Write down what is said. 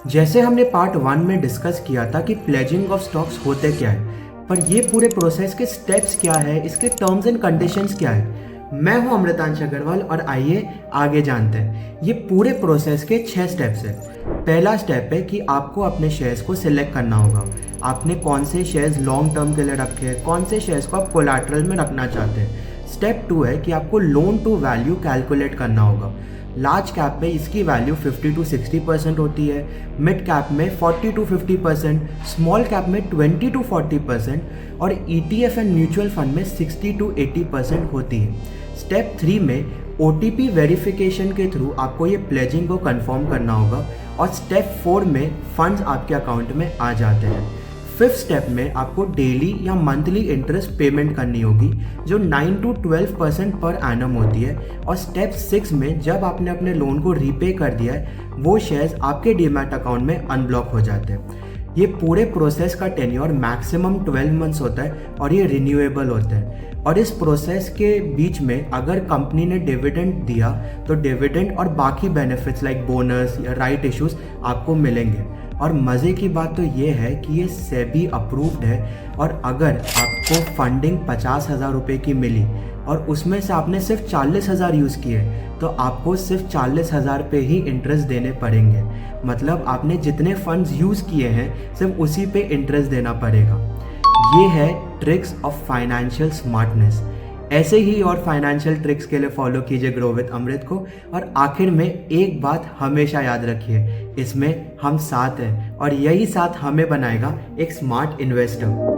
जैसे हमने पार्ट 1 में डिस्कस किया था कि प्लेजिंग ऑफ स्टॉक्स होते क्या है, पर ये पूरे प्रोसेस के स्टेप्स क्या है, इसके टर्म्स एंड कंडीशंस क्या है। मैं हूं अमृतांश अग्रवाल और आइए आगे जानते हैं। ये पूरे प्रोसेस के 6 स्टेप्स हैं। पहला स्टेप है कि आपको अपने शेयर्स को सिलेक्ट करना होगा। आपने कौन से शेयर्स लॉन्ग टर्म के लिए रखे हैं, कौन से शेयर्स को आप कोलैटरल में रखना चाहते हैं। स्टेप 2 है कि आपको लोन टू वैल्यू कैलकुलेट करना होगा। लार्ज कैप में इसकी वैल्यू 50 to 60% होती है, मिड कैप में 40 to 50%, स्मॉल कैप में 20 to 40% और ETF एंड म्यूचुअल फंड में 60 to 80% होती है। स्टेप 3 में OTP वेरिफिकेशन के थ्रू आपको ये प्लेजिंग को कंफर्म करना होगा और स्टेप 4 में फंड्स आपके अकाउंट में आ जाते हैं। फिफ्थ स्टेप में आपको डेली या मंथली इंटरेस्ट पेमेंट करनी होगी जो 9 to 12% पर एनम होती है। और स्टेप 6 में जब आपने अपने लोन को रीपे कर दिया है, वो शेयर्स आपके डीमैट अकाउंट में अनब्लॉक हो जाते हैं। ये पूरे प्रोसेस का टेन्योर मैक्सिमम 12 मंथ्स होता है और ये रिन्यूएबल होता है। और इस प्रोसेस के बीच में अगर कंपनी ने डिविडेंड दिया तो डिविडेंड और बाकी बेनिफिट्स लाइक बोनस या राइट इश्यूज आपको मिलेंगे। और मज़े की बात तो ये है कि ये सेबी अप्रूव्ड है और अगर आपको फंडिंग 50,000 रुपये की मिली और उसमें से आपने सिर्फ 40,000 यूज़ किए तो आपको सिर्फ 40,000 पे ही इंटरेस्ट देने पड़ेंगे। मतलब आपने जितने फंड्स यूज़ किए हैं सिर्फ उसी पे इंटरेस्ट देना पड़ेगा। ये है ट्रिक्स ऑफ फाइनेंशियल स्मार्टनेस। ऐसे ही और फाइनेंशियल ट्रिक्स के लिए फॉलो कीजिए ग्रो विद अमृत को। और आखिर में एक बात हमेशा याद रखिए, इसमें हम साथ हैं और यही साथ हमें बनाएगा एक स्मार्ट इन्वेस्टर।